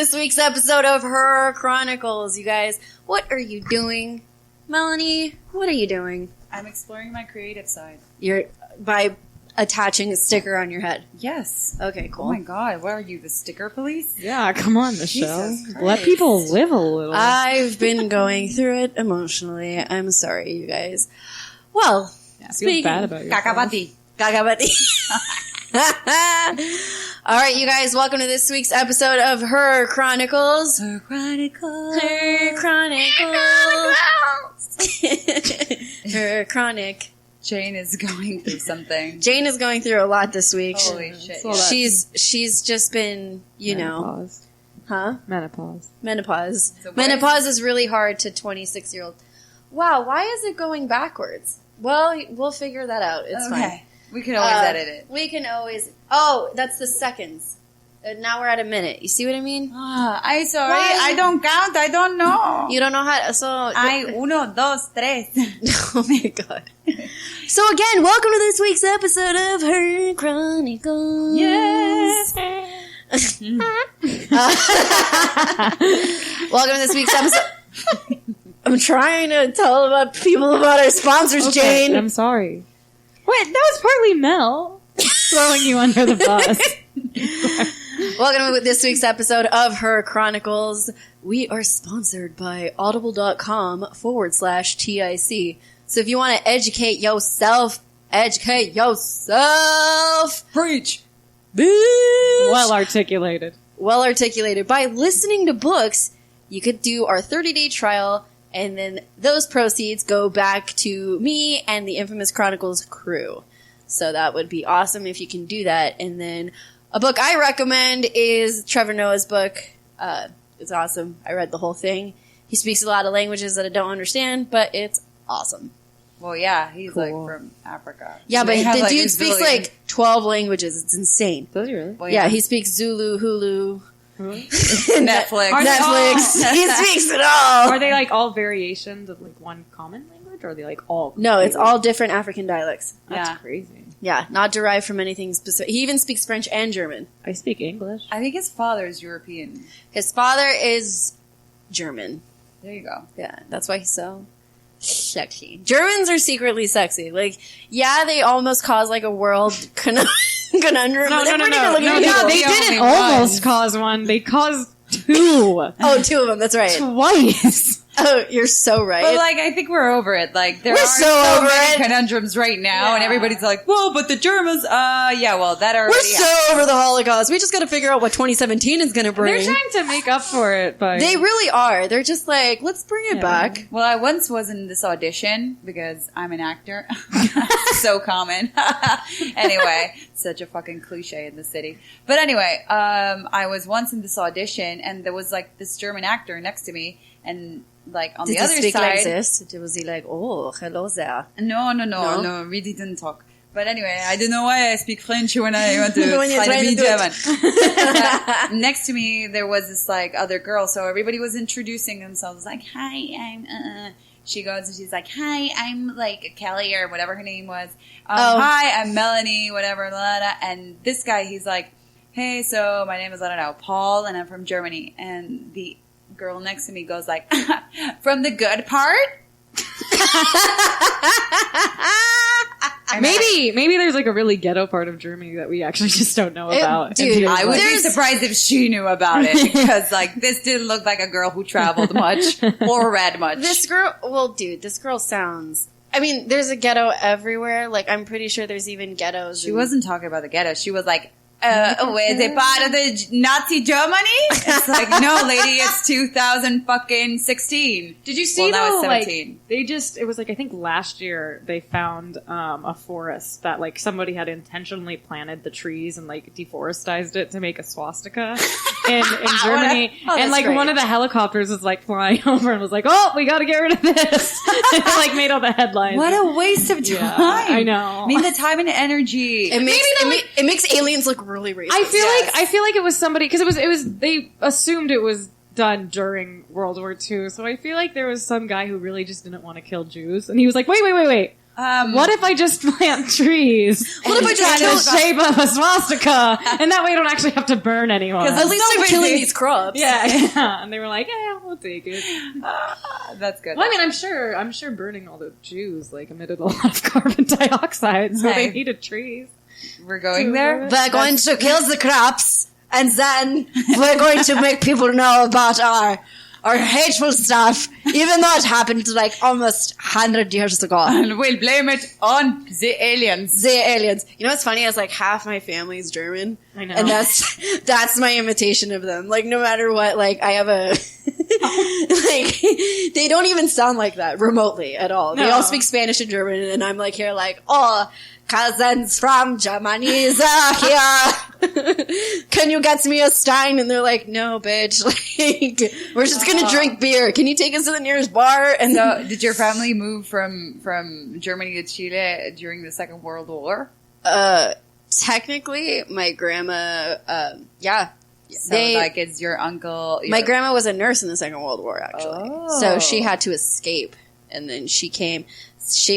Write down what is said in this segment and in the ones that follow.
this week's episode of Her Chronicles. You guys, what are you doing? Melanie, what are you doing? I'm exploring my creative side. You're by attaching a sticker on your head. Yes. Okay, cool. Oh my god, what are you, the sticker police? Yeah, come on, Michelle. Jesus Christ. Let people live a little. I've been going through it emotionally. I'm sorry, you guys. Well, Feel bad about yourself. Kakabati. All right, you guys, welcome to this week's episode of Her Chronicles. Her Chronicles. Her Chronicles. Her Chronic. Jane is going through something. Jane is going through a lot this week. Holy shit. So that- She's just been, Menopause. Menopause. So Menopause is really hard to 26-year-old. Wow, why is it going backwards? Well, we'll figure that out. It's fine. We can always edit it. We can always. Oh, that's the seconds. Now we're at a minute. You see what I mean? I'm sorry. Why? I don't count. I don't know. You don't know how to. So. Uno, dos, tres. Oh my god. So again, welcome to this week's episode of Her Chronicles. Yes. Welcome to this week's episode. I'm trying to tell about people about our sponsors, Okay, Jane. I'm sorry. Wait, that was partly Mel throwing you under the bus. Welcome to this week's episode of Her Chronicles. We are sponsored by audible.com/TIC. So if you want to educate yourself. Preach. Bitch. Well articulated. Well articulated. By listening to books, you could do our 30-day trial, and then those proceeds go back to me and the Infamous Chronicles crew. So that would be awesome if you can do that. And then a book I recommend is Trevor Noah's book. It's awesome. I read the whole thing. He speaks a lot of languages that I don't understand, but it's awesome. Well, yeah, he's Cool. like from Africa. Yeah, but They have, the like, dude a speaks zillion- like 12 languages. It's insane. Does he really? Well, Yeah, he speaks Zulu, Hulu, Netflix. Are they Netflix. He speaks it all. Are they like all variations of like one common language, or are they like all? No, it's all different African dialects. That's Yeah. crazy. Yeah, not derived from anything specific. He even speaks French and German. I speak English. I think his father is European. His father is German. There you go. Yeah, that's why he's so sexy. Germans are secretly sexy. Like, yeah, they almost cause like a world conundrum. No, but they're pretty good looking people. They The didn't only almost one. cause one. They caused two. Oh, two of them. That's right. Twice. Oh, you're so right. But like, I think we're over it. Like, there We're are so so over many it. conundrums right now, and Yeah. everybody's like, "Well, but the Germans." Yeah, well, that already. We're so over the Holocaust. We just got to figure out what 2017 is going to bring. They're trying to make up for it, but They really are. They're just like, let's bring it Yeah. back. Well, I once was in this audition because I'm an actor. So common. Anyway, such a fucking cliche in the city. But anyway, I was once in this audition, and there was like this German actor next to me, and like on Did the he other speak side. like this? Was he like, oh, hello there? No, No? really didn't talk. But anyway, I don't know why I speak French when I want to When you're try to trying be to do it. German. Next to me, there was this like other girl, so everybody was introducing themselves. Like, hi, I'm. She goes and she's like, hi, I'm like Kelly or whatever her name was. Oh. Hi, I'm Melanie, whatever. Blah, blah, blah. And this guy, he's like, hey, so my name is, I don't know, Paul, and I'm from Germany. And the girl next to me goes like, from the good part? maybe there's like a really ghetto part of Germany that we actually just don't know about. dude, And he was I would like- be surprised if she knew about it because, like, this didn't look like a girl who traveled much or read much. This girl, well, dude, this girl sounds. I mean, there's a ghetto everywhere. Like, I'm pretty sure there's even ghettos. She wasn't talking about the ghetto. She was like, is it part of the Nazi Germany? It's like, no, lady, it's 2016. Did you see Well, now though? it's Like 17. it was like I think last year they found a forest that like somebody had intentionally planted the trees and like deforested it to make a swastika in Germany, Oh, and that's like great. one of the helicopters was like flying over and was like, "Oh, we got to get rid of this." It like made all the headlines. What a waste of time. Yeah, I know. I mean, the time and energy. It makes aliens look really racist. I feel Yes. like it was somebody because it was they assumed it was done during World War II, so I feel like there was some guy who really just didn't want to kill Jews, and he was like, wait, What if I just plant trees? What if I just in kill the shape of a swastika? And that way I don't actually have to burn anyone. At least I'm killing these crops. Yeah. And they were like, yeah, we'll take it. That's good. Well, I mean, I'm sure burning all the Jews, like, emitted a lot of carbon dioxide, so they needed trees. We're going there? We're going to kill the crops, and then we're going to make people know about our hateful stuff, even though it happened like almost 100 years ago. And we'll blame it on the aliens. The aliens. You know what's funny is like half my family's German. I know. And that's my imitation of them. Like no matter what, like I have a like they don't even sound like that remotely at all. They all speak Spanish and German, and I'm like here like, oh, cousins from Germany is here. Can you get me a stein? And they're like, no, bitch. Like, we're just gonna drink beer. Can you take us to the nearest bar? And So, did your family move from Germany to Chile during the Second World War? technically, my grandma, yeah. So, like, it's your uncle. My grandma was a nurse in the Second World War, actually. Oh. So she had to escape. And then she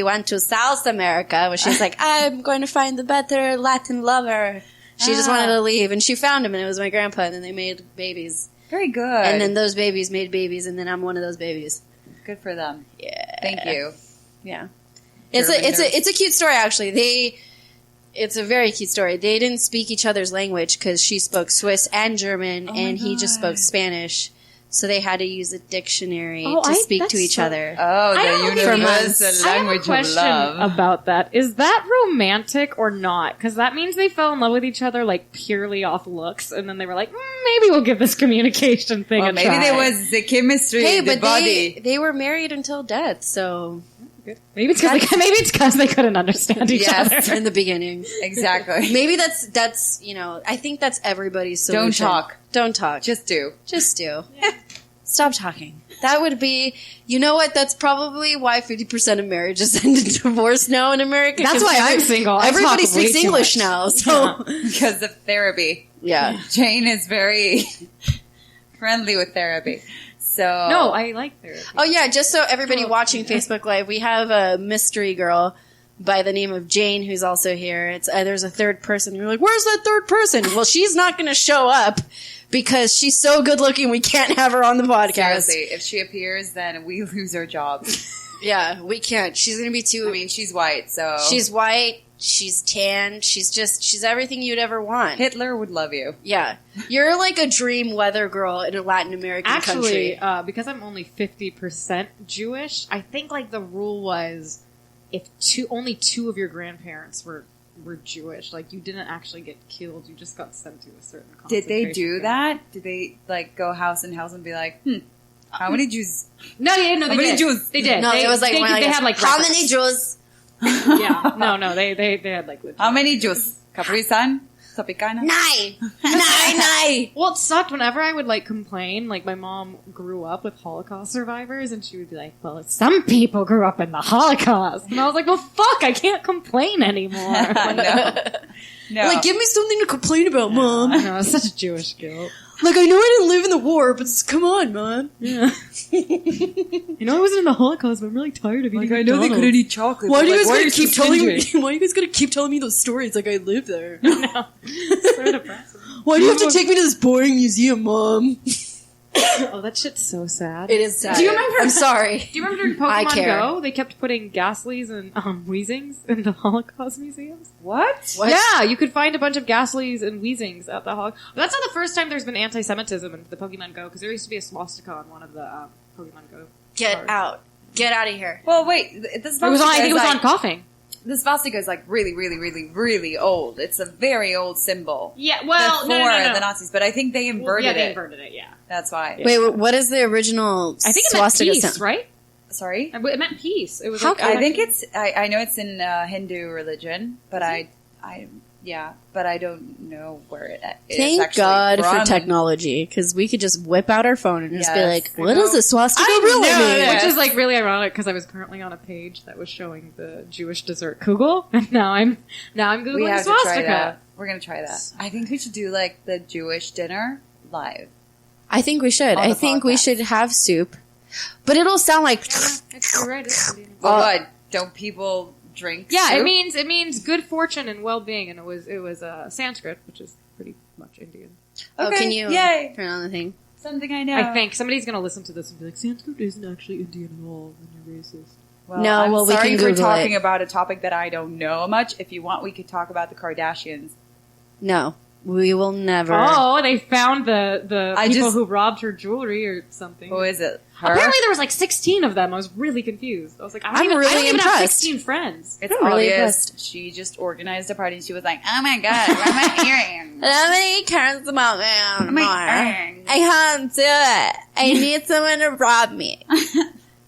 went to South America, where she's like, I'm going to find the better Latin lover. She just wanted to leave. And she found him, and it was my grandpa, and then they made babies. Very good. And then those babies made babies, and then I'm one of those babies. Good for them. Yeah. Thank you. Yeah. It's a cute story, actually. It's a very cute story. They didn't speak each other's language because she spoke Swiss and German, and he just spoke Spanish. So they had to use a dictionary to speak to each other. Oh, the universal I have a language of question love. about that. Is that romantic or not? Because that means they fell in love with each other like purely off looks, and then they were like, maybe we'll give this communication thing a Maybe try. there was the chemistry, the body. They were married until death, so Maybe it's because they couldn't understand each other. in the beginning. Exactly. Maybe that's I think that's everybody's solution. Don't talk. Just do. Stop talking. That would be, you know what? That's probably why 50% of marriages end in divorce now in America. That's why I'm single. Everybody I talk way speaks too English much. now, so Because of therapy. yeah. Jane is very friendly with therapy. So No, I like therapy. Oh yeah, just so everybody watching Facebook Live, we have a mystery girl by the name of Jane who's also here. It's there's a third person. You're like, where's that third person? Well, she's not going to show up because she's so good looking. We can't have her on the podcast. seriously, if she appears, then we lose our jobs. Yeah, we can't. She's going to be too. I mean, she's white, so She's white. She's tan. She's everything you'd ever want. Hitler would love you. Yeah, you're like a dream weather girl in a Latin American Actually, country. because I'm only 50% Jewish, I think like the rule was if only two of your grandparents were Jewish, like you didn't actually get killed, you just got sent to a certain Did they concentration do camp. that? Did they like go house in house and be like, how many Jews? No, they How many did. Jews? They did. No, they, it was like they, one they like had like how records. many Jews? Yeah, no, they had like legit. How many Jews? Capri Sun? Tropicana? Nine. Well, it sucked whenever I would like complain. Like my mom grew up with Holocaust survivors, and she would be like, "Well, some people grew up in the Holocaust," and I was like, "Well, fuck, I can't complain anymore." No. Like, give me something to complain about, Mom. I know, it's such a Jewish guilt. Like, I know I didn't live in the war, but come on, Mom. Yeah. You know, I wasn't in the Holocaust, but I'm really tired of eating McDonald's. eat chocolate. Why do you but, guys like, gotta keep telling me? stingy? Why you guys gotta keep telling me those stories like I live there? No. It's so depressing. Why do you have to take me to this boring museum, Mom? Oh, that shit's so sad. It is sad. Do you remember- I'm sorry. Do you remember during I Pokemon care. Go, they kept putting Ghastlies and Weezings in the Holocaust museums? What? What? Yeah, you could find a bunch of Ghastlies and Weezings at the Holocaust. That's not the first time there's been anti-Semitism in the Pokemon Go, because there used to be a swastika on one of the Pokemon Go. Get cards. out. Get out of here. Well, wait. This I think it was on coughing. The swastika is like really, really, really, really old. It's a very old symbol. Yeah, well, Before no. the Nazis, but I think they inverted yeah, they it. inverted it, yeah. That's why. Yeah. Wait, what is the original I think it meant swastika peace, sound? right? Sorry? It meant peace. It was How like, come? I think it's. I know it's in Hindu religion, but but I don't know where it is. Thank actually God from. for technology, because we could just whip out our phone and just be Yes, like, I what know. does the swastika I really know mean? that. Which is like really ironic because I was currently on a page that was showing the Jewish dessert kugel, and now I'm googling We have to swastika. try that. We're gonna try that. I think we should do like the Jewish dinner live. I think we should. On I the think we podcast. should have soup. But it'll sound like... You're right. Well, what? Don't people drink. Yeah, soup. it means good fortune and well-being, and it was Sanskrit, which is pretty much Indian. Oh, Okay, can you yay. turn on the thing? Something I know. I think somebody's gonna listen to this and be like, Sanskrit isn't actually Indian at all, and you're racist. Well, No, I'm well, we sorry can for Google talking it. about a topic that I don't know much. If you want, we could talk about the Kardashians. No, we will never. Oh, they found the I people just- who robbed her jewelry or something. Who is it? Her? Apparently there was like 16 of them. I was really confused. I was like, I I'm don't really even have impressed. 16 friends. It's I'm really obvious. impressed. She just organized a party. She was like, "Oh my god, where am I hearing? How many cares about me my anymore? earrings. I can't do it. I need someone to rob me.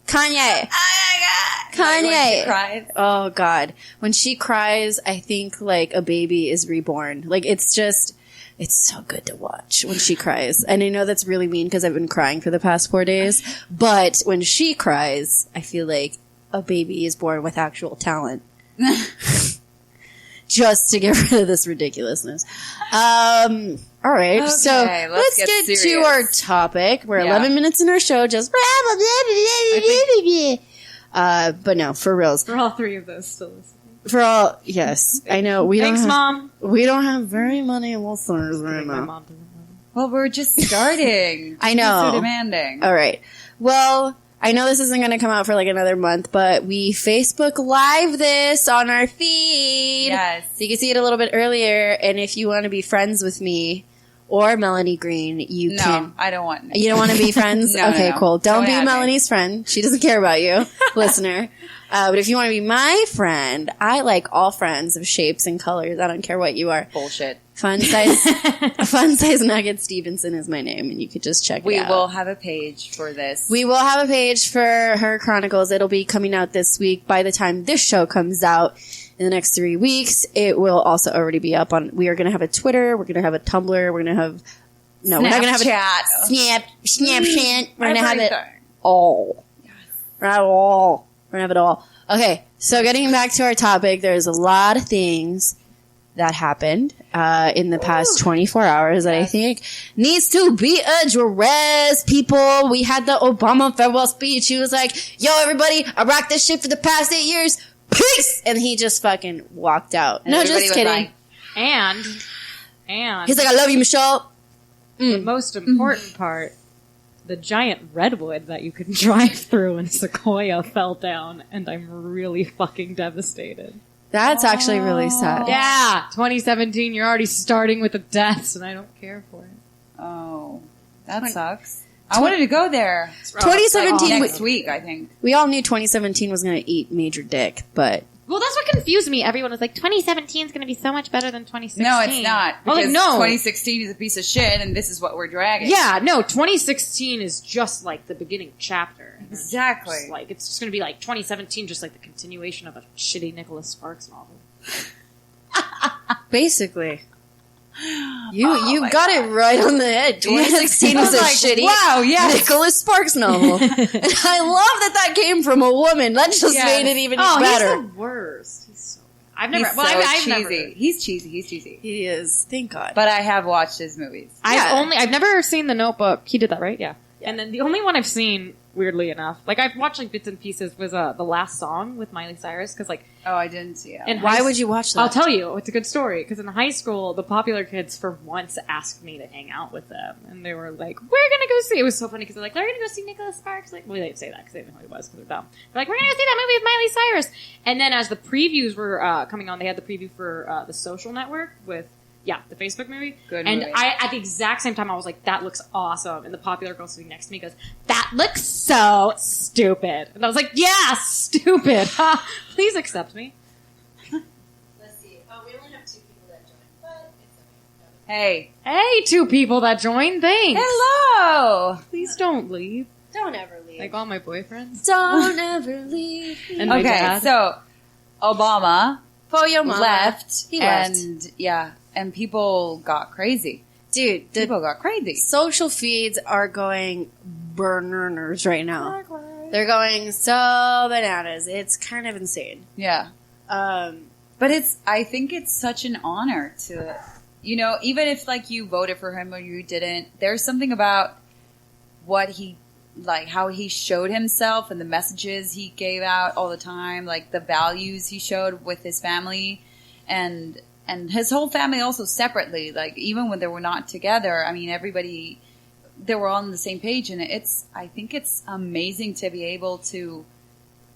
Kanye. Oh my god!" Kanye. Like when she cries. Oh God. When she cries, I think like a baby is reborn. Like it's so good to watch when she cries. And I know that's really mean because I've been crying for the past 4 days. But when she cries, I feel like a baby is born with actual talent. Just to get rid of this ridiculousness. All right. Okay, So let's let's get get to serious. our topic. We're Yeah. 11 minutes in our show. Just but no, for reals. For all three of those still listening. For all, yes, I know we Thanks, don't. Mom. We don't have very many listeners right My now. mom doesn't know. Well, we're just starting. I She's know. so demanding. All right. Well, I know this isn't going to come out for like another month, but we Facebook Live this on our feed. Yes. So you can see it a little bit earlier. And if you want to be friends with me or Melanie Green, you No, can. I don't want. You don't want to be friends? No, Okay, no. cool. Don't Don't be add me. Melanie's friend. She doesn't care about you, listener. But if you want to be my friend, I like all friends of shapes and colors. I don't care what you are. Bullshit. Fun size Nugget Stevenson is my name, and you could just check We it out. will have a page for this. We will have a page for her chronicles. It'll be coming out this week. By the time this show comes out in the next 3 weeks, it will also already be up on. We are going to have a Twitter. We're going to have a Tumblr. We're going to have. No, we're not going to have a Snapchat. Snapchat. We're going to have it Everything. all. We're not all. We're going to have it all. Okay, so getting back to our topic, there's a lot of things that happened in the past 24 hours that I think needs to be addressed. People, we had the Obama farewell speech. He was like, yo, everybody, I rocked this shit for the past 8 years. Peace! And he just fucking walked out. And No, everybody just was kidding. like, And He's like, I love you, Michelle. the most important part, the giant redwood that you could drive through in Sequoia fell down, and I'm really fucking devastated. That's actually really sad. Yeah, 2017, you're already starting with the deaths, and I don't care for it. "Oh, that sucks." I wanted to go there. 2017, Next week, I think. we all knew 2017 was going to eat major dick, but Well, that's what confused me. Everyone was like, 2017 is going to be so much better than 2016. No, it's not. I was like, Because no. 2016 is a piece of shit, and this is what we're dragging. Yeah, no, 2016 is just like the beginning chapter. And then Exactly. just, like, it's just going to be like 2017, just like the continuation of a shitty Nicholas Sparks novel. basically. You my got it right on the head. 2016 was a Like, shitty wow, yes. Nicholas Sparks novel. And I love that came from a woman. That just Yes. made it even Oh, better. he's the worst. He's so bad. I've never, He's well, so I've cheesy. never. He's cheesy. He's cheesy. He is. Thank God. But I have watched his movies. Yeah. I've never seen The Notebook. He did that, right? Yeah. And then the only one I've seen, weirdly enough, like I've watched like bits and pieces, was The Last Song with Miley Cyrus, because like, Oh, I didn't see it. in Why high would you watch that? I'll tell you, it's a good story. Because in high school, the popular kids for once asked me to hang out with them, and they were like, "We're gonna go see." It was so funny because they're like, "We're gonna go see Nicholas Sparks." Like, well, they didn't say that because they didn't know who he was because they're dumb. They're like, "We're gonna go see that movie with Miley Cyrus." And then as the previews were coming on, they had the preview for The Social Network with. Yeah, the Facebook movie. Good and movie. I, at the exact same time, I was like, that looks awesome. And the popular girl sitting next to me goes, that looks so stupid. And I was like, yeah, stupid. Please accept me. Let's see. Oh, we only have 2 people that joined, but it's okay. Hey. Hey, 2 people that joined. Thanks. Hello. Please don't leave. Don't ever leave. Like all my boyfriends. Don't ever leave. And my Okay, dad. so Obama For your mama. left, He left. and yeah, and people got crazy. Dude, the People got crazy. social feeds are going bananas right now. They're going so bananas. It's kind of insane. Yeah. But I think it's such an honor to, even if like you voted for him or you didn't, there's something about what he like how he showed himself and the messages he gave out all the time, like the values he showed with his family and his whole family also separately, like even when they were not together. I mean, everybody, they were all on the same page, and I think it's amazing to be able to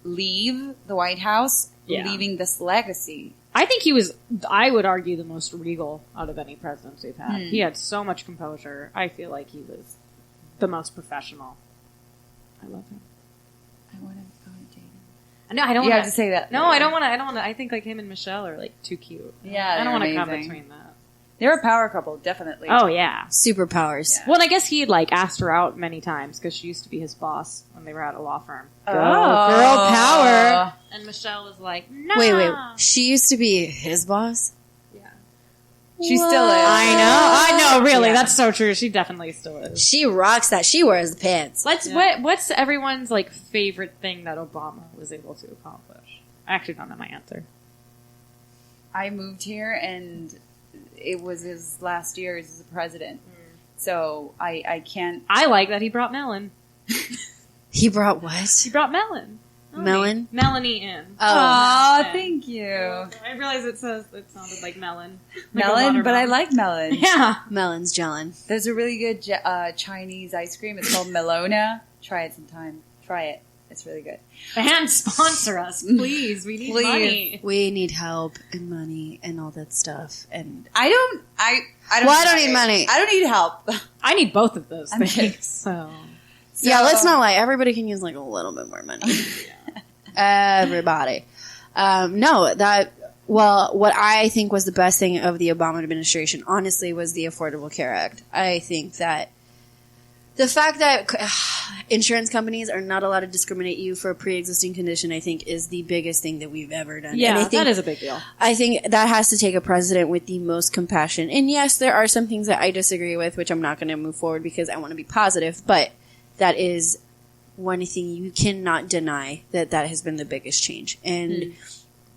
leave the White House, leaving this legacy. I think he was, I would argue, the most regal out of any presidents we've had. He had so much composure. I feel like he was the most professional. I love him. I want to date him. No, I don't You want have to say that. No, I don't want to. I think like him and Michelle are like too cute. Yeah, I don't want to they're come amazing. between that. They're a power couple, definitely. Oh yeah. Superpowers. Yeah. Well, and I guess he had like asked her out many times because she used to be his boss when they were at a law firm. Oh. Girl power. And Michelle was like, no. Wait. She used to be his boss? Yeah. She still is. I know. Really, Yeah. that's so true. She definitely still is. She rocks that. She wears the pants. What's everyone's like favorite thing that Obama was able to accomplish? I actually don't know my answer. I moved here, and it was his last year as a president. So I can't. I like that he brought Melon. He brought what? He brought Melon. Melon? Melanie in. Oh. Aw, Yeah. thank you. I realize it sounded like melon. Like a Melon, but I watermelon. like melon. Yeah. Melon's gelling. There's a really good Chinese ice cream. It's called Melona. Try it sometime. Try it. It's really good. And sponsor us, please. We need Please. money. We need help and money and all that stuff. And I don't Well, I don't need money. I don't need help. I need both of those I'm things. good. So yeah, let's not lie. Everybody can use like a little bit more money. Everybody. What I think was the best thing of the Obama administration, honestly, was the Affordable Care Act. I think that the fact that insurance companies are not allowed to discriminate you for a pre-existing condition, I think, is the biggest thing that we've ever done. yeah, and I think, that is a big deal. I think that has to take a president with the most compassion. And yes, there are some things that I disagree with, which I'm not going to move forward because I want to be positive, but that is one thing you cannot deny that has been the biggest change. And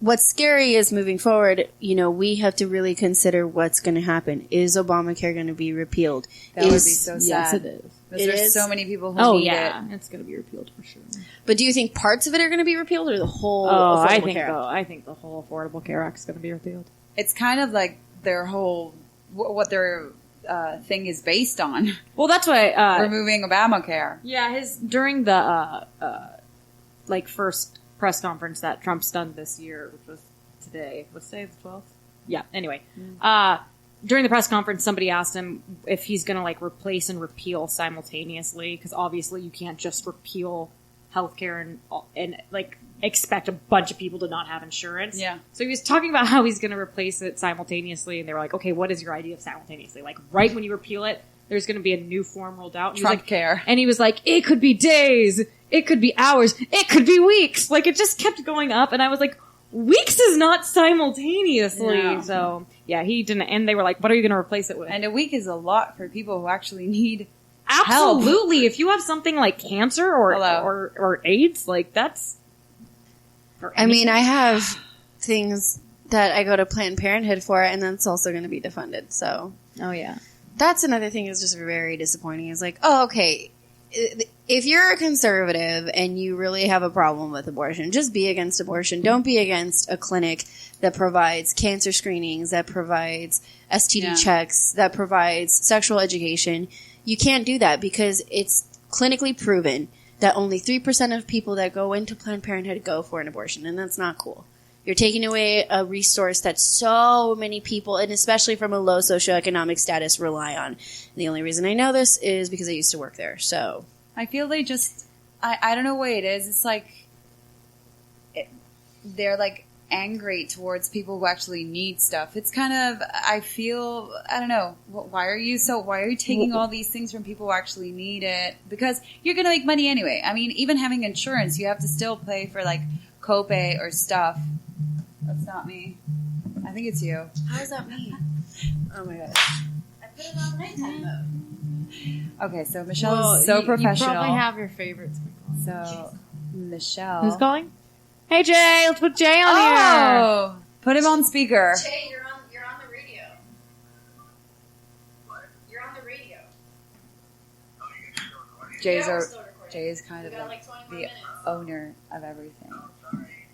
what's scary is moving forward, we have to really consider what's going to happen. Is Obamacare going to be repealed? That would be so sad. Yes, it is. Because It there's is? so many people who Oh need yeah, it. it's going to be repealed for sure. But do you think parts of it are going to be repealed or the whole Oh, Affordable Care Act? I think the whole Affordable Care Act is going to be repealed. It's kind of like their whole what their thing is based on. Well, that's why Removing Obamacare. yeah, during the first press conference that Trump's done this year, which was today. Was today the 12th? Yeah. Anyway, during the press conference, somebody asked him if he's going to replace and repeal simultaneously, because obviously you can't just repeal healthcare and expect a bunch of people to not have insurance. Yeah. So he was talking about how he's going to replace it simultaneously, and they were like, "Okay, what is your idea of simultaneously? Like right when you repeal it, there's going to be a new form rolled out." And he was Trump like, care. and he was like, "It could be days, it could be hours, it could be weeks." Like it just kept going up, and I was like, weeks is not simultaneously. No. So yeah, he didn't. And they were like, "What are you going to replace it with?" And a week is a lot for people who actually need Absolutely, if you have something like cancer Hello. or AIDS, that's. I mean, I have things that I go to Planned Parenthood for, and that's also going to be defunded. So Oh yeah. that's another thing that's just very disappointing. It's like, oh, okay, if you're a conservative and you really have a problem with abortion, just be against abortion. Don't be against a clinic that provides cancer screenings, that provides STD Yeah. checks, that provides sexual education. You can't do that because it's clinically proven that only 3% of people that go into Planned Parenthood go for an abortion, and that's not cool. You're taking away a resource that so many people, and especially from a low socioeconomic status, rely on. And the only reason I know this is because I used to work there. So I feel they just, I don't know what it is. It's like, they're angry towards people who actually need stuff. It's kind of, I feel, I don't know, why are you taking all these things from people who actually need it? Because you're going to make money anyway. I mean, even having insurance, you have to still pay for copay or stuff. That's not me. I think it's you. how does that mean? Oh my gosh. I put it on nighttime mode. Okay, so Michelle is so professional. You probably have your favorites. So, Michelle. Who's calling? Hey Jay, let's put Jay on here. Oh! Put him on speaker. Jay, you're on the radio. You're on the radio. Jay's Jay is kind of got like 20 more the minutes. owner of everything.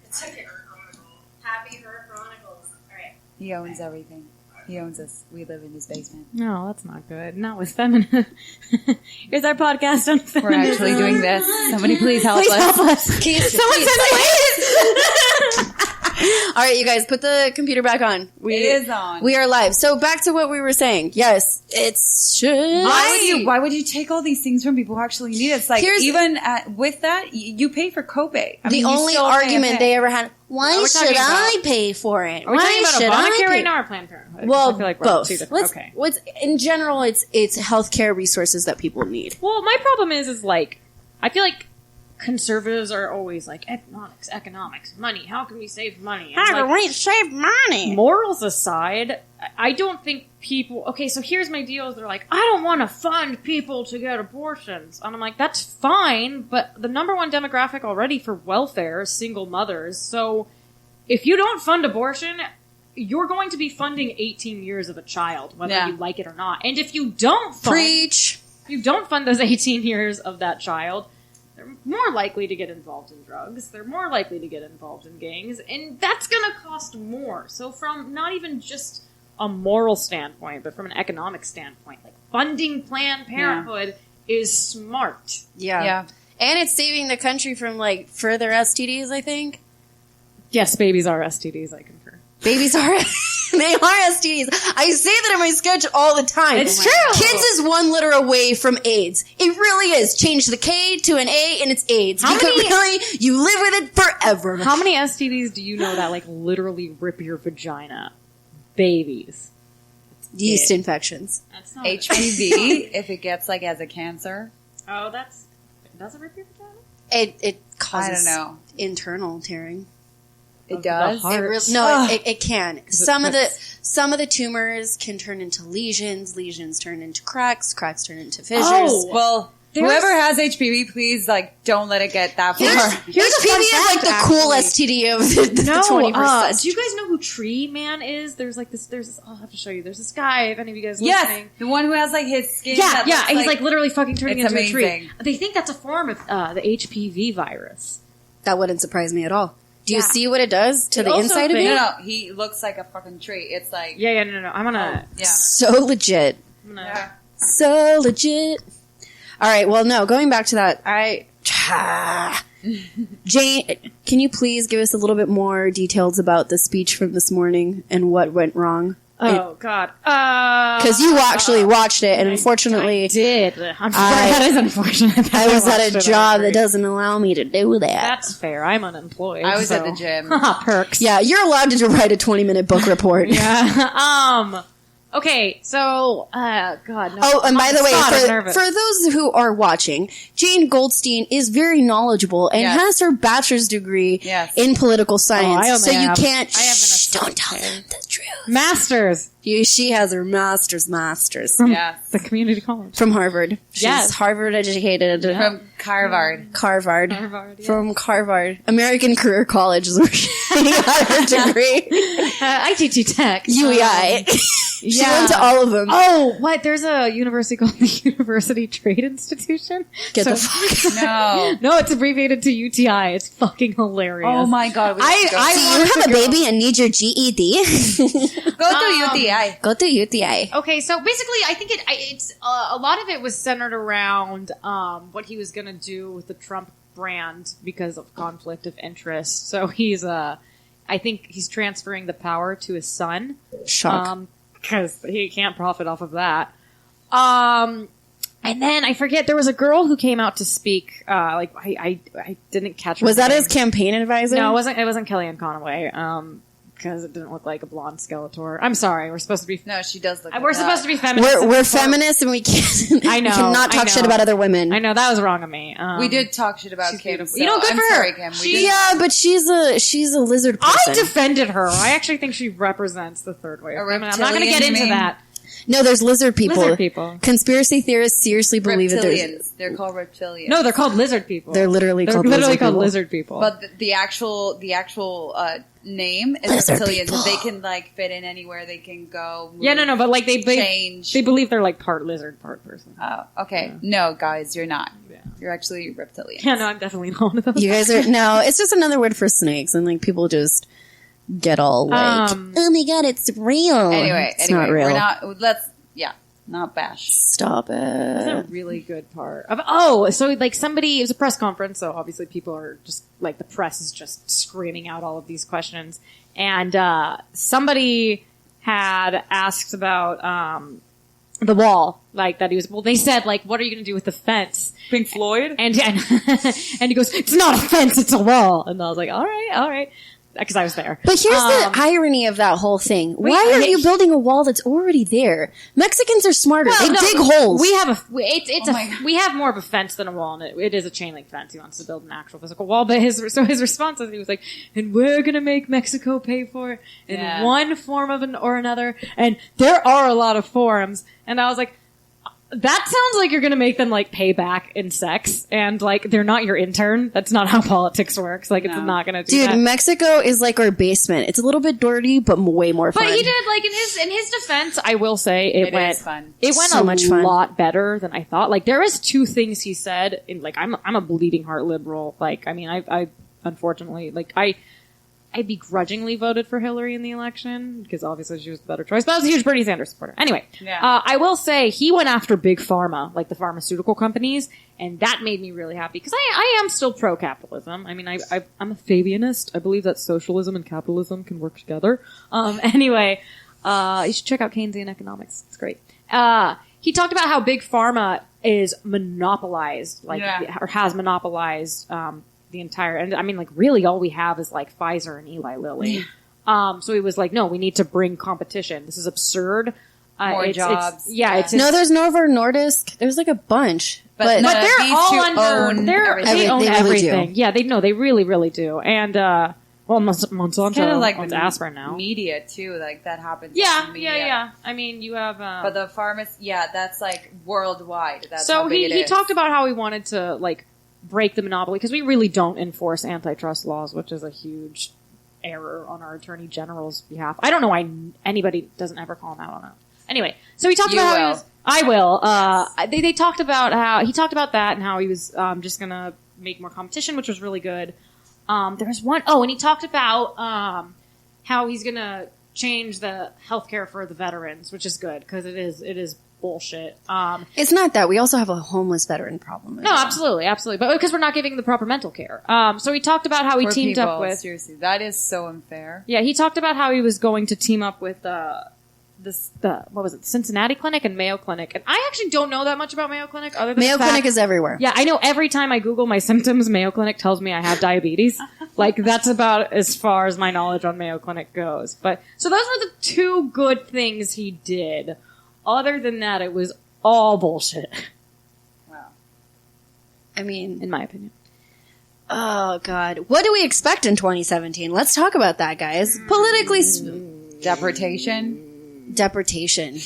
It's okay. Happy Her Chronicles. All right. He owns everything. He owns us. We live in his basement. No, that's not good. Not with feminism. Here's our podcast on feminism. We're actually doing this. Somebody please help Please us. help us. Someone send All right, you guys, put the computer back on. It is on. We are live. So back to what we were saying. Yes, it's should. Why would you take all these things from people who actually need it? It's like, Here's- even with that, you pay for copay. I The mean, you only still pay a argument pay. they ever had. Why Are we should talking I about- pay for it? Are we talking about Obamacare right now or Planned Parenthood? 'Cause Well, I feel like we're on both. two different- Let's, okay. what's in general, it's healthcare resources that people need. Well, my problem is like, I feel like conservatives are always like, economics, money. How can we save money? And, like, we save money? morals aside, I don't think people. Okay, so here's my deal: is they're like, I don't want to fund people to get abortions, and I'm like, that's fine, but the number one demographic already for welfare is single mothers. So if you don't fund abortion, you're going to be funding 18 years of a child, whether Yeah. you like it or not. And if you don't fund, Preach. if you don't fund those 18 years of that child, they're more likely to get involved in drugs. They're more likely to get involved in gangs, and that's going to cost more. So from not even just a moral standpoint, but from an economic standpoint, like funding Planned Parenthood is smart. Yeah. Yeah. And it's saving the country from like further STDs, I think. Yes, babies are STDs, I concur. Babies are they are STDs. I say that in my sketch all the time. It's true. Kids is one letter away from AIDS. It really is. Change the K to an A and it's AIDS. How because many- really, you live with it forever. How many STDs do you know that like literally rip your vagina? Babies. Yeast Yeah. infections. That's not HPV, if it gets like as a cancer, Oh, that's does it rip your vagina? It causes I don't know. internal tearing. It Of does. the heart. It really, no, Ugh. it can. it Some of pricks. the tumors can turn into lesions. Lesions turn into cracks. Cracks turn into fissures. Oh. Well, There's- whoever has HPV, please don't let it get that far. Here's a fun HPV is like fact, the cool actually. STD of the 21st do you guys know who Tree Man is? There's this, I'll have to show you. There's this guy, if any of you guys Yes, listening. the one who has like his skin. Yeah, that yeah, looks and he's like literally fucking turning It's into a tree. amazing. They think that's a form of the HPV virus. That wouldn't surprise me at all. Do you Yeah. see what it does to It the also inside of thinks- you? No, he looks like a fucking tree. It's like Yeah, no. I'm gonna. yeah. So legit. I'm gonna Yeah. So legit. All right. Well, no. Going back to that, Jane, can you please give us a little bit more details about the speech from this morning and what went wrong? Oh God. Because you actually watched it, and I unfortunately, did. That is unfortunate. that I was watched at a it. I job agree. that doesn't allow me to do that. That's fair. I'm unemployed. I was so. at the gym. Perks. Yeah, you're allowed to write a 20-minute book report. Yeah. Okay. So, God. No, Oh, and by the way, God, I'm for nervous. those who are watching, Jane Goldstein is very knowledgeable and Yes. has her bachelor's degree Yes. in political science. I only So you have- can't. I have an Shh, don't tell associate. them the truth. Masters She has her master's from Yes. the community college. from Harvard. She's Yes. Harvard educated. From Harvard. Harvard. Harvard, yeah. From Harvard. American Career College is where she got her degree. I teach you tech. UEI. She yeah. went to all of them. Oh, what? There's a university called the University Trade Institution. Get So- the fuck. No. No, it's abbreviated to UTI. It's fucking hilarious. Oh my god. We have to go. Do you have a baby and need your GED? Go to UTI. Go to UTI. Okay, so basically, I think it's a lot of it was centered around what he was going to do with the Trump brand because of conflict of interest. So he's I think he's transferring the power to his son. Shock. Because he can't profit off of that. And then I forget there was a girl who came out to speak. I didn't catch her Was that name. his campaign advisor? No, it wasn't Kellyanne Conway. Because it didn't look like a blonde Skeletor. I'm sorry. We're supposed to be. No, she does look. We're supposed to be feminist. We're feminists and we can't. I know, We cannot I talk shit know. about other women. I know that was wrong of me. We did talk shit about she's Kim. beautiful. So You know, good I'm for her. sorry, Kim. We did. Yeah, but she's a lizard I person. defended her. I actually think she represents the third wave. A I'm not going to reptilian, get you into mean? that. No, there's lizard people. Lizard people. Conspiracy theorists seriously believe that there's. Reptilians. They're called reptilians. No, they're called lizard people. They're literally called lizard lizard people. lizard people. But the actual name is Lizard reptilians. people. If they can like fit in anywhere, they can go. Move, Yeah, no, but like they change. they believe they're like part lizard, part person. Oh, okay. No, guys, you're not. Yeah. You're actually reptilians. Yeah, no, I'm definitely not one of those. You guys are no. It's just another word for snakes, and like people just get all like, "Oh my god, it's real." Anyway, it's not real. We're not. Not bash. Stop That's a it. really good part of. So like somebody, it was a press conference, so obviously people are just like the press is just screaming out all of these questions, and somebody had asked about the wall, like that he was. Well, they said like, what are you going to do with the fence? Pink Floyd. And he goes, it's not a fence, it's a wall. And I was like, all right. Because I was there. But here's the irony of that whole thing. Why I are hate- you building a wall that's already there? Mexicans are smarter. Well, they no, dig holes. We have Oh my God. we have more of a fence than a wall, and it is a chain link fence. He wants to build an actual physical wall, but his response was, he was like, "And we're gonna make Mexico pay for it in Yeah. one form or another." And there are a lot of forms, and I was like, that sounds like you're gonna make them like pay back in sex, and like they're not your intern. That's not how politics works. Like it's No. not gonna do Dude, that. Mexico is like our basement. It's a little bit dirty, but way more fun. But he did like in his defense, I will say it went is fun. It went So a much fun. lot better than I thought. Like there was two things he said. In like I'm a bleeding heart liberal. Like I mean I unfortunately like I begrudgingly voted for Hillary in the election because obviously she was the better choice. But I was a huge Bernie Sanders supporter. Anyway, Yeah. I will say he went after big pharma, like the pharmaceutical companies, and that made me really happy because I am still pro capitalism. I mean, I'm a Fabianist. I believe that socialism and capitalism can work together. Anyway, you should check out Keynesian economics. It's great. He talked about how big pharma is monopolized, like Yeah. or has monopolized the entire. And I mean, like really, all we have is like Pfizer and Eli Lilly. So he was like, "No, we need to bring competition. This is absurd." More jobs. It's no, there's Novo Nordisk. There's like a bunch. But, no, but they're these all two under. own They everything. own They really do. everything. Yeah, they really, really do. And Monsanto Kind of like owns the aspirin now. media too. Like that happens. Yeah, in media. yeah. I mean, you have. But the pharmacy, that's like worldwide. That's So how big he it is. talked about how he wanted to like break the monopoly because we really don't enforce antitrust laws, which is a huge error on our attorney general's behalf. I don't know why anybody doesn't ever call him out on that. Anyway, so he talked You about how he will. was. I will. They talked about how he talked about that and how he was just gonna make more competition, which was really good. There was one. Oh, and he talked about how he's gonna change the healthcare for the veterans, which is good because it is bullshit. it's not that. We also have a homeless veteran problem. No, absolutely, but because we're not giving the proper mental care. So he talked about how he Poor teamed people, up with. seriously, that is so unfair. Yeah, he talked about how he was going to team up with what was it, Cincinnati Clinic and Mayo Clinic. And I actually don't know that much about Mayo Clinic other than Mayo the fact- Clinic is everywhere. Yeah, I know every time I Google my symptoms, Mayo Clinic tells me I have diabetes. Like, that's about as far as my knowledge on Mayo Clinic goes. But, so those were the two good things he did. Other than that, it was all bullshit, Wow. I mean, in my opinion. oh god, what do we expect in 2017? Let's talk about that, guys. Politically, Deportation. deportation.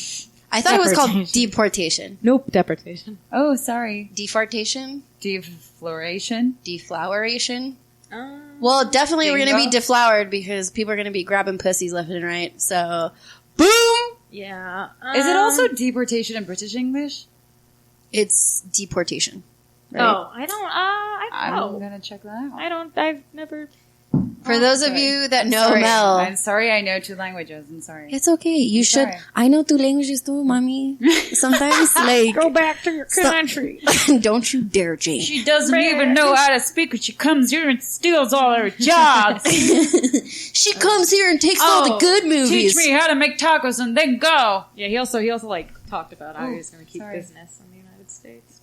I thought it was called Deportation. deportation. Nope, deportation. Oh, sorry. Defartation, Defloration. defloweration. Well, definitely we're going to be Bingo. deflowered because people are going to be grabbing pussies left and right. So, boom! Yeah. Is it also deportation in British English? It's deportation. Right? Oh, I don't, I I'm don't know. gonna check that out. I've never. For those of sorry. you that know Sorry. Mel, I'm sorry. I know 2 languages. I'm sorry. it's okay. You should. sorry. I know 2 languages too, mommy. Sometimes, like, Go back to your country. don't you dare, Jane. She doesn't even know how to speak, but she comes here and steals all our jobs. She comes here and takes all the good movies. Teach me how to make tacos and then go. Yeah, he also like talked about how he was going to keep sorry. business in the United States.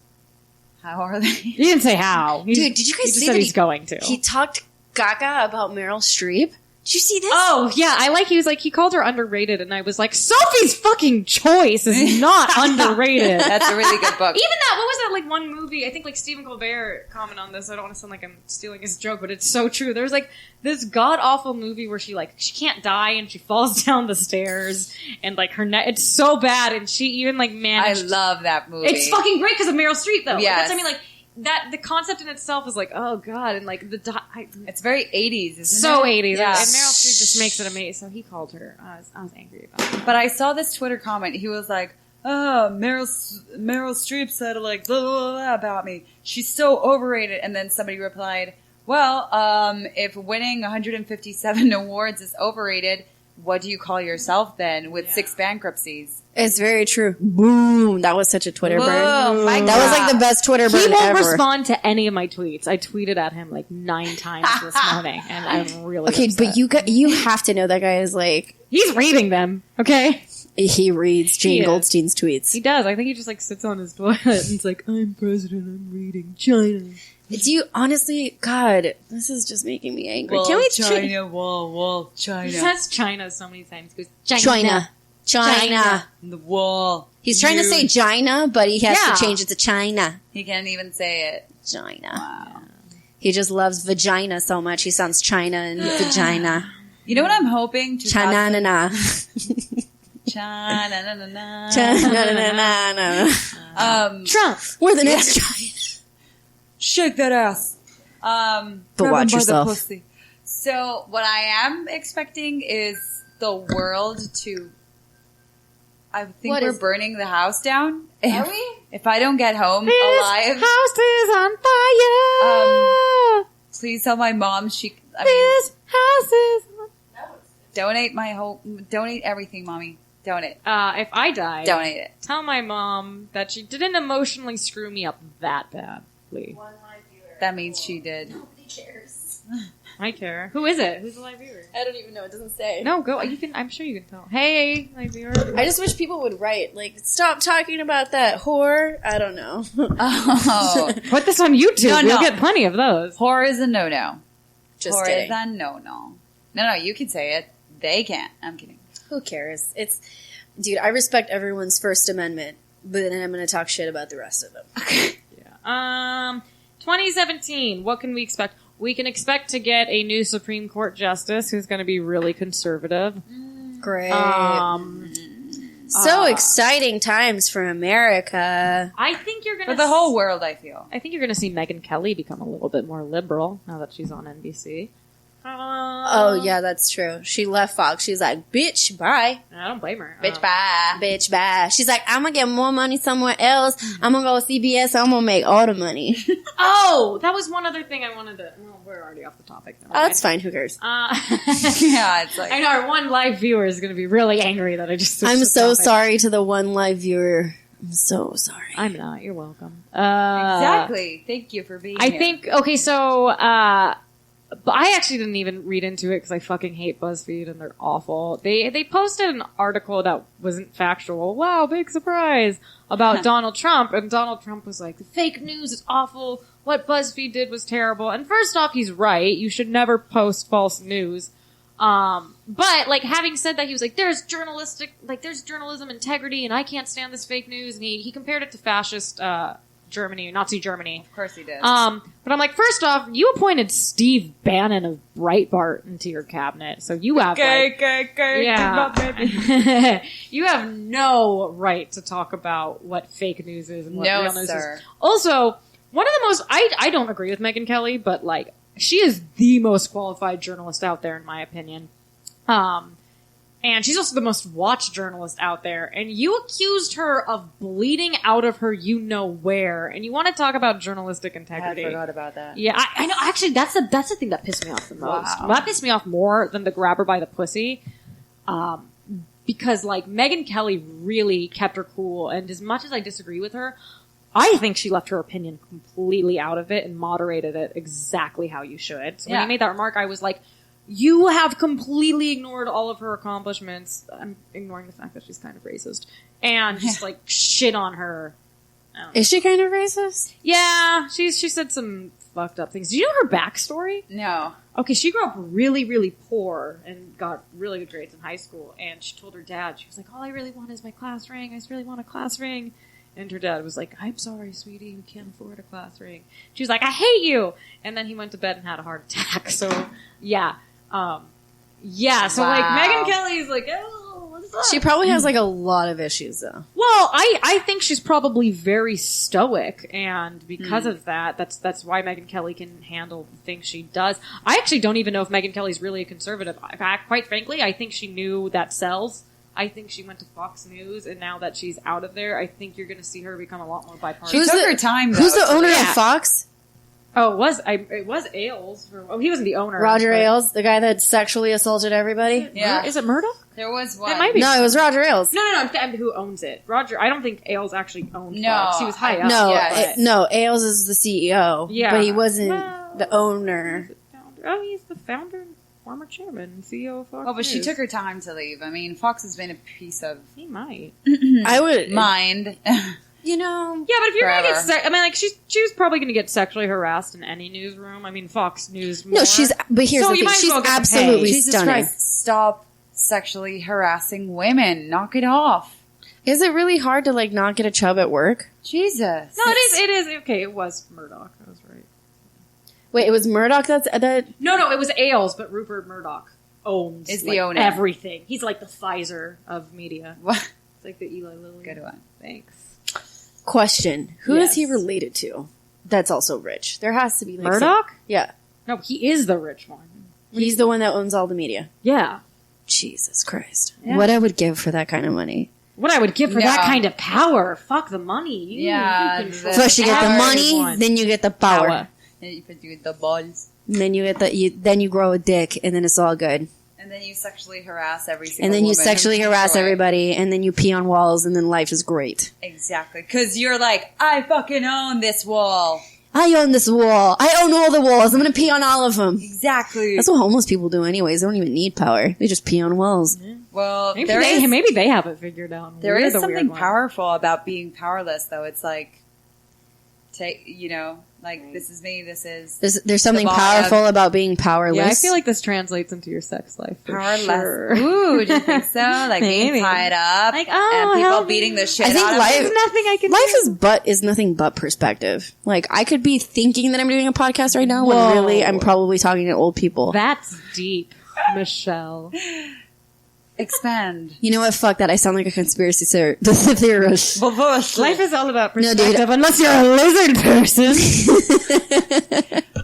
How are they? He didn't say how. He Dude, did you guys he just see said that he's going to? He talked gaga about Meryl Streep. Did you see this? Oh yeah, he was like he called her underrated, and I was like, Sophie's fucking Choice is not underrated. That's a really good book. Even that, what was that, like, one movie, I think, like, Stephen Colbert commented on this, I don't want to sound like I'm stealing his joke, but it's so true. There's, like, this god-awful movie where she can't die, and she falls down the stairs, and, like, her neck, it's so bad, and she even, like, I managed... love that movie. It's fucking great because of Meryl Streep, though. Like, Yes. that's, I mean, like, that the concept in itself is like, oh god, and like It's very 80s, isn't so it? 80s, Yeah. and Meryl Streep just makes it amazing. So he called her. I was angry about it. But I saw this Twitter comment. He was like, "Oh, Meryl Streep said like blah, blah, blah about me. She's so overrated." And then somebody replied, "Well, if winning 157 awards is overrated, what do you call yourself then with 6 bankruptcies?" It's very true. Boom. That was such a Twitter burn. Boom. That was like the best Twitter burn He won't ever. respond to any of my tweets. I tweeted at him like 9 times this morning, and I'm really Okay, upset. but you have to know that guy is like, He's reading them, okay? he reads Jane He is. Goldstein's tweets. He does. I think he just like sits on his toilet and it's like, I'm president, I'm reading China. Do you honestly, God, this is just making me angry. Can we China, wall, He China. says China so many times. He goes, China. China. The wall. He's trying to say China, but he has Yeah. to change it to China. He can't even say it. China. Wow. He just loves vagina so much. He sounds China and vagina. You know what I'm hoping? China na na. China na na na. China na na. Trump. We're the next China. Shake that ass. But grab watch him by the yourself. pussy. So what I am expecting is the world to. I think What we're is- burning the house down. Are we? If I don't get home This alive, house is on fire. please tell my mom This house is on donate everything, mommy. Donate. If I die, Donate it. tell my mom that she didn't emotionally screw me up that badly. That means she did. Nobody cares. I care. Who is it? Who's the live viewer? I don't even know. It doesn't say. No, go. You can. I'm sure you can tell. Hey, live viewer. I just wish people would write, like, stop talking about that whore. I don't know. Oh, Put this on YouTube. No, You'll no. get plenty of those. horror is a no-no. Just Horror kidding. is a no-no. No, you can say it. They can't. I'm kidding. Who cares? Dude, I respect everyone's First Amendment, but then I'm going to talk shit about the rest of them. Yeah. 2017. What can we expect? We can expect to get a new Supreme Court justice who's going to be really conservative. Great. Um, So exciting times for America. I think you're going For the whole world, I feel. I think you're going to see Megyn Kelly become a little bit more liberal now that she's on NBC. Oh, yeah, that's true. She left Fox. She's like, bitch, bye. I don't blame her. Bitch, bye. Bitch, bye. She's like, I'm going to get more money somewhere else. I'm going to go to CBS. I'm going to make all the money. Oh, that was one other thing I wanted to. Well, we're already off the topic. Never Oh, mind. it's fine. Who cares? Yeah, it's like. I know our one live viewer is going to be really angry that I just. switched I'm the so topic. sorry to the one live viewer. I'm so sorry. I'm not. You're welcome. Exactly. Thank you for being I here. think. Okay, so. But I actually didn't even read into it because I fucking hate BuzzFeed and they're awful. They posted an article that wasn't factual. Wow, big surprise about Donald Trump, and Donald Trump was like, "Fake news is awful. What BuzzFeed did was terrible." And first off, he's right. You should never post false news. But like having said that, he was like, there's journalism integrity, and I can't stand this fake news. And he compared it to fascist Germany, Nazi Germany. Of course he did. But I'm like, first off, you appointed Steve Bannon of Breitbart into your cabinet, so you have yeah, you have no right to talk about what fake news is and what No, real news sir. is. Also, one of the most I don't agree with Megyn Kelly, but like she is the most qualified journalist out there in my opinion. And she's also the most watched journalist out there. And you accused her of bleeding out of her you-know-where. And you want to talk about journalistic I integrity. forgot about that. Yeah, I know. Actually, that's the thing that pissed me off the most. Wow. That pissed me off more than the grab her by the pussy. Because, like, Megyn Kelly really kept her cool. And as much as I disagree with her, I think she left her opinion completely out of it and moderated it exactly how you should. So when Yeah. you made that remark, I was like, you have completely ignored all of her accomplishments. I'm ignoring the fact that she's kind of racist. And just, like, shit on her. Is she kind of racist? Yeah, she said some fucked up things. Do you know her backstory? No. Okay, she grew up really, really poor and got really good grades in high school. And she told her dad, she was like, all I really want is my class ring. I just really want a class ring. And her dad was like, I'm sorry, sweetie, you can't afford a class ring. She was like, I hate you. And then he went to bed and had a heart attack. So, yeah. So like Wow. Megyn Kelly's like, oh, She probably has like a lot of issues though. Well, I think she's probably very stoic, and because of that, that's why Megyn Kelly can handle the things she does. I actually don't even know if Megyn Kelly's really a conservative. In fact, quite frankly, I think she knew that sells. I think she went to Fox News, and now that she's out of there, I think you're going to see her become a lot more bipartisan. She took her time, though. Who's the to owner leave. of Fox? Oh, it was Ailes. He wasn't the owner. Roger but- Ailes, the guy that sexually assaulted everybody. Yeah. Is it Murdoch? There was one. It might be. No, it was Roger Ailes. No. Who owns it? Roger. I don't think Ailes actually owned No, Fox. He was high up. No, Yes. no, Ailes is the CEO. Yeah. But he wasn't Well, the owner. Oh, he's the founder and former chairman and CEO of Fox Oh, but she News. took her time to leave. I mean, Fox has been a piece of He might. I would, mind. you know, Yeah, but if you're gonna Forever. get, I mean, like she was probably gonna get sexually harassed in any newsroom. I mean, Fox News. no, more. she's, but here's So the you thing, might as she's well get the pay. absolutely Jesus stunning. Christ, stop sexually harassing women. Knock it off. Is it really hard to like not get a chub at work? Jesus. No, it is. Okay, it was Murdoch. I was right. Wait, it was Murdoch that, No, it was Ailes, but Rupert Murdoch owns Is the like, owner. everything. He's like the Pfizer of media. What? It's like the Eli Lilly. Good one. Thanks. question, who is he Yes. related to? That's also rich. There has to be like Murdoch? some- yeah. No, he is the rich one. He's the one that owns all the media. Yeah. Jesus Christ. Yeah. What I would give for that kind of money. What I would give for No. that kind of power. Fuck the money. Yeah, You control the- First you get the everyone. money, then you get the power. Power. And you put you with the balls. And then you get then you grow a dick, and then it's all good. And then you sexually harass every single And then you woman sexually who's harass destroyed. everybody, and then you pee on walls, and then life is great. Exactly. Because you're like, I fucking own this wall. I own this wall. I own all the walls. I'm gonna pee on all of them. Exactly. That's what homeless people do anyways. They don't even need power. They just pee on walls. Well, Maybe there is maybe they have it figured out. there We're is the something weird one. powerful about being powerless, though. It's like, like, this is me, this is There's something The powerful about being powerless. Yeah, I feel like this translates into your sex life. For powerless. Sure. Ooh, do you think so? Like being Maybe. tied up Like, oh, and people help me. beating the shit I think out of life- you. There's nothing I can life is nothing but perspective. Like, I could be thinking that I'm doing a podcast right now when Whoa. really I'm probably talking to old people. That's deep, Michelle. Expand. You know what? Fuck that. I sound like a conspiracy theorist. Life is all about No, dude. perspective, unless you're a lizard person.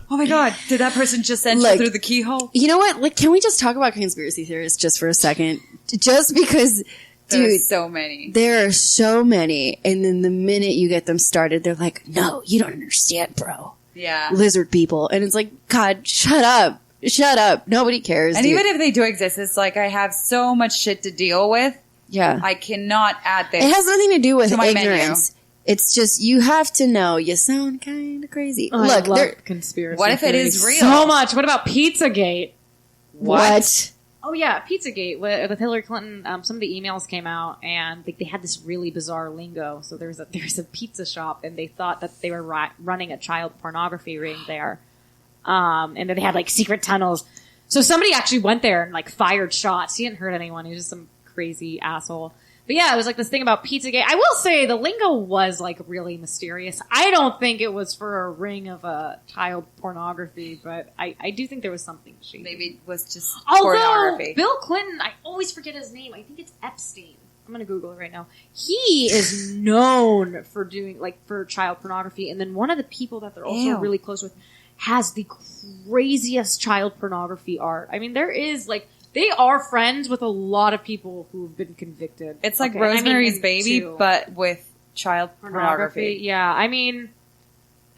Oh my god, did that person just enter Look. through the keyhole? You know what? Like, can we just talk about conspiracy theorists just for a second? Just because, dude, There's so many. there are so many, and then the minute you get them started, they're like, no, you don't understand, bro. Yeah. Lizard people. And it's like, God, shut up. Shut up. Nobody cares. And dude. even if they do exist, it's like I have so much shit to deal with. yeah. I cannot add this. It has nothing to do with to my ignorance. It's just, you have to know. You sound kind of crazy. I Look, love there, conspiracy. What if it is theories real? So much. What about Pizzagate? what? Oh yeah, Pizzagate with Hillary Clinton. Some of the emails came out, and they had this really bizarre lingo. So there's a pizza shop, and they thought that they were running a child pornography ring there, and then they had like secret tunnels. So somebody actually went there and like fired shots. He didn't hurt anyone. He was just some crazy asshole. But yeah, it was like this thing about Pizzagate. I will say the lingo was like really mysterious. I don't think it was for a ring of child pornography, but I do think there was something shady. Maybe it was just Although pornography. Bill Clinton, I always forget his name. I think it's Epstein. I'm gonna Google it right now. He is known for doing for child pornography, and then one of the people that they're also Ew. really close with has the craziest child pornography art. I mean, there is they are friends with a lot of people who've been convicted. It's like Okay, I mean, Rosemary's and Baby, too. but with child pornography. Yeah, I mean,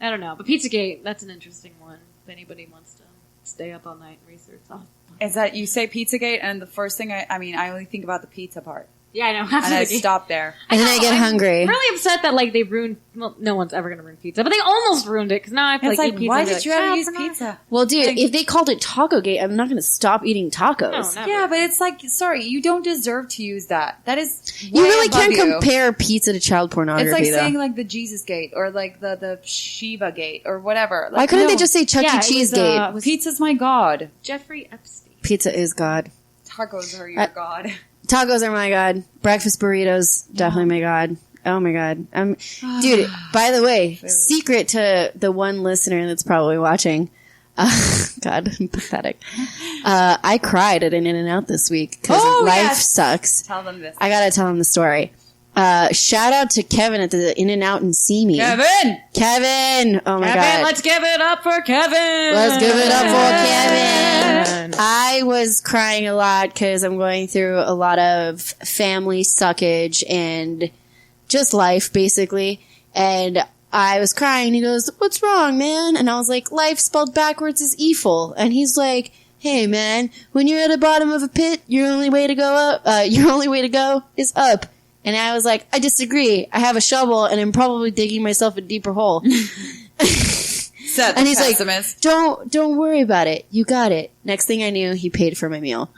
I don't know, but Pizzagate, that's an interesting one. If anybody wants to stay up all night and research that. Is that you say Pizzagate, and the first thing I only think about the pizza part, Yeah, I know. and I stop there. And then I get hungry. I'm really upset that they ruined. Well, no one's ever gonna ruin pizza, but they almost ruined it because now I have to It's eat like, pizza. why and be did you ever "Child use pornography." pizza? Well, dude, Like- if they called it Taco Gate, I'm not going to stop eating tacos. No, never. Yeah, but it's like, sorry, you don't deserve to use that. That is, You way really above can't you. compare pizza to child pornography, It's like though. saying like the Jesus Gate or like the Shiva Gate or whatever. Like, Why couldn't no. they just say Chuck Yeah, E. it Cheese was, Gate? was Pizza's my god. Jeffrey Epstein. Pizza is God. Tacos are your god. Tacos are my God. Breakfast burritos, definitely my God. Oh my God. Dude, by the way, secret to the one listener that's probably watching, God, I'm pathetic. I cried at an In-N-Out this week because life sucks. Tell them this. I gotta tell them the story. Shout out to Kevin at the In-N-Out and Simi. Kevin! Oh my God. Let's give it up for Kevin. Let's give it up for Kevin. I was crying a lot because I'm going through a lot of family suckage and just life, basically. And I was crying. He goes, "What's wrong, man?" And I was like, "Life spelled backwards is evil." And he's like, "Hey, man, when you're at the bottom of a pit, your only way to go is up." And I was like, "I disagree. I have a shovel and I'm probably digging myself a deeper hole." And he's pessimist. like, don't worry about it. You got it. Next thing I knew, he paid for my meal.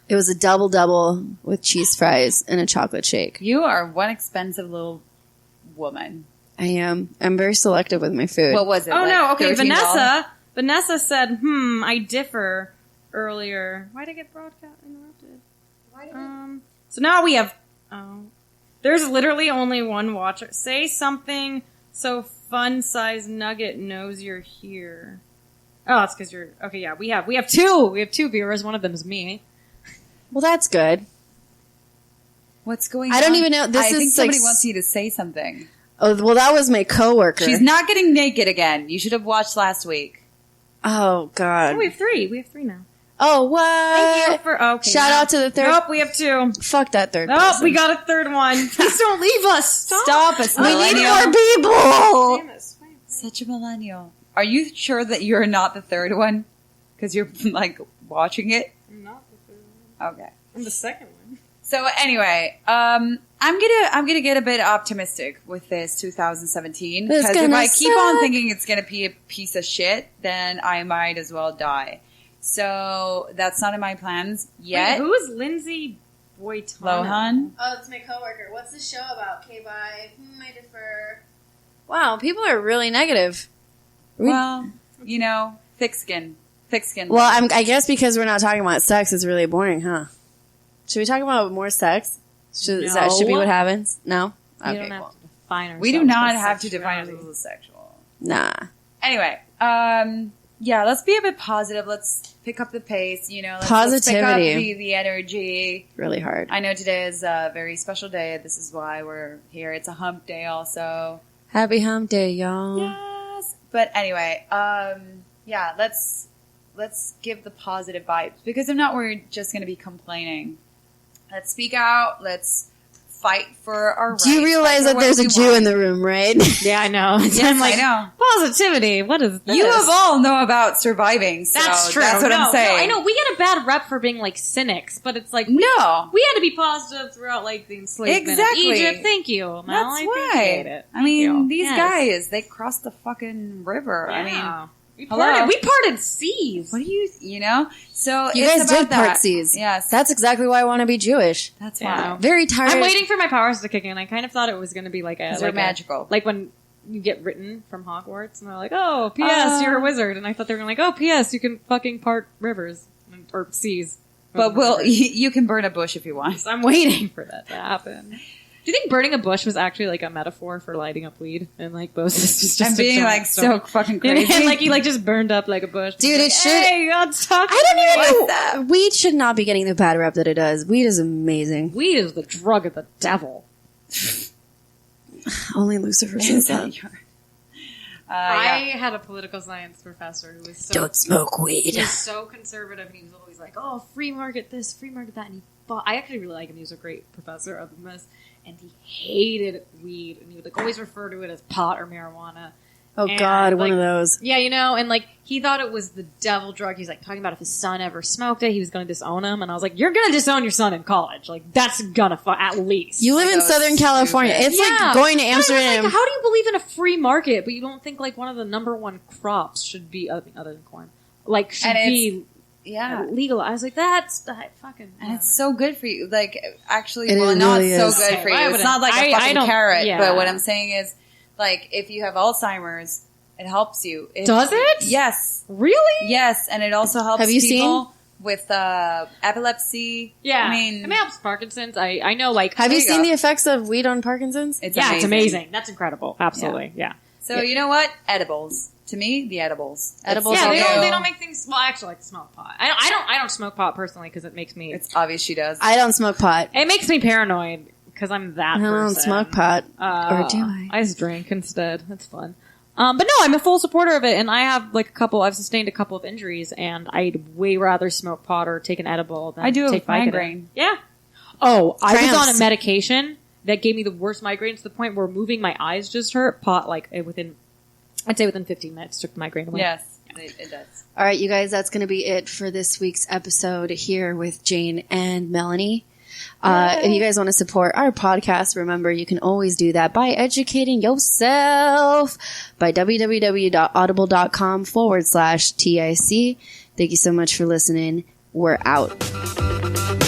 It was a double with cheese fries and a chocolate shake. You are one expensive little woman. I am. I'm very selective with my food. What was it? Oh, like no. Okay, $13? Vanessa said, I differ earlier. Why did I get broadcast interrupted? So now we have, there's literally only one watcher. Say something so Fun Size Nugget knows you're here. Oh, it's because you're, okay, yeah, we have two viewers. One of them is me. Well, that's good. What's going on? I don't even know. I think somebody wants you to say something. Oh, well, that was my coworker. She's not getting naked again. You should have watched last week. Oh, God. Oh, we have three. We have three now. Oh, what? Thank you for, okay. Shout out to the third. Nope, we have two. Fuck that third Nope, person. we got a third one. Please don't leave us. Stop us, We need millennial. more people. Damn it. Such a millennial. Are you sure that you're not the third one? Because you're, like, watching it? I'm not the third one. Okay. I'm the second one. So anyway, I'm gonna get a bit optimistic with this 2017 It's because if gonna I keep on suck. thinking it's gonna be a piece of shit, then I might as well die. So that's not in my plans yet. Wait, who is Lindsay Boitano? Lohan. Oh, it's my coworker. What's the show about? K-Bye. I differ. Wow, people are really negative. Well, you know, thick skin. Well, I guess because we're not talking about sex, it's really boring, huh? Should we talk about more sex? That should be what happens? No? We Okay, don't have cool. to define ourselves. We do not as have to define sexuality. ourselves as sexual. Nah. Anyway, yeah, let's be a bit positive. Let's pick up the pace. You know, let's pick up Positivity. the energy. Really hard. I know today is a very special day. This is why we're here. It's a hump day also. Happy hump day, y'all. Yes. But anyway, yeah, let's give the positive vibes because if not, we're just going to be complaining. Let's speak out. Let's fight for our rights. Do you realize that there's a Jew in the room, right? Yeah, I know. Yes, I'm like, I know. positivity. What is this? You of all know about surviving, so That's true. That's what I'm saying. No, I know. We get a bad rep for being like cynics, but it's like No. we had to be positive throughout like the enslavement Exactly. of Egypt. Thank you. Mel. That's I why. appreciate it. I mean, Thank you. these Yes. guys, they crossed the fucking river. I mean, Yeah. we hello? parted seas. what do you know? So You it's guys about did part that. seas. Yes. That's exactly why I want to be Jewish. That's Yeah. why. Very tired. I'm waiting for my powers to kick in. I kind of thought it was going to be like a They're magical. like when you get written from Hogwarts and they're like, "Oh, P.S. You're a wizard," and I thought they were like, "Oh, P.S. You can fucking part rivers or seas." But you can burn a bush if you want. So I'm waiting for that to happen. Do you think burning a bush was actually like a metaphor for lighting up weed? And like Moses was just I'm a being giant like stone? so fucking And, crazy. like he like just burned up like a bush. Dude, He's it like, should- Hey, God's talking. I don't to me. even know. Weed should not be getting the bad rep that it does. Weed is amazing. Weed is the drug of the devil. Only Lucifer says that. I had a political science professor who was so smoke weed. he was so conservative, and he was always like, "Oh, free market this, free market that." And he fought. I actually really like him. He was a great professor of this, and he hated weed, and he would like always refer to it as pot or marijuana. Oh And, God, one like, of those. Yeah, you know, and like he thought it was the devil drug. He's like talking about if his son ever smoked it, he was going to disown him. And I was like, "You're going to disown your son in college. Like that's gonna at least." You live in That was Southern California. stupid. It's like going to And I was Amsterdam. like, how do you believe in a free market, but you don't think like one of the number one crops should be other than corn, like should And be Yeah. legal? I was like, that's fucking. And it's so good for you. Like, actually, It well, really not is. so good Okay, for why you. would It's I- not like a I fucking don't- carrot. yeah. But what I'm saying is, like, if you have Alzheimer's, it helps you. Does it? Yes. Really? Yes. And it also helps Have you people with epilepsy. Yeah. I mean, it helps Parkinson's. I know. Like, Have you There you seen go. the effects of weed on Parkinson's? it's yeah, amazing. it's amazing. That's incredible. Absolutely. Yeah. So you know what? Edibles. To me, the edibles. Edibles Yeah, are they don't make things. Well, I actually like to smoke pot. I don't smoke pot personally because it makes me. It's obvious she does. I don't smoke pot. It makes me paranoid because I'm that. I don't person. smoke pot. Or do I? I just drink instead. That's fun. But no, I'm a full supporter of it, and I have I've sustained a couple of injuries, and I'd way rather smoke pot or take an edible than I do take have Vicodin. migraine. Yeah. Oh, I was Cramps. on a medication that gave me the worst migraine to the point where moving my eyes just hurt. Pot, I'd say within 15 minutes took the migraine away. Yes, it does. All right, you guys, that's going to be it for this week's episode here with Jane and Melanie. If you guys want to support our podcast, remember you can always do that by educating yourself by www.audible.com/TIC. Thank you so much for listening. We're out.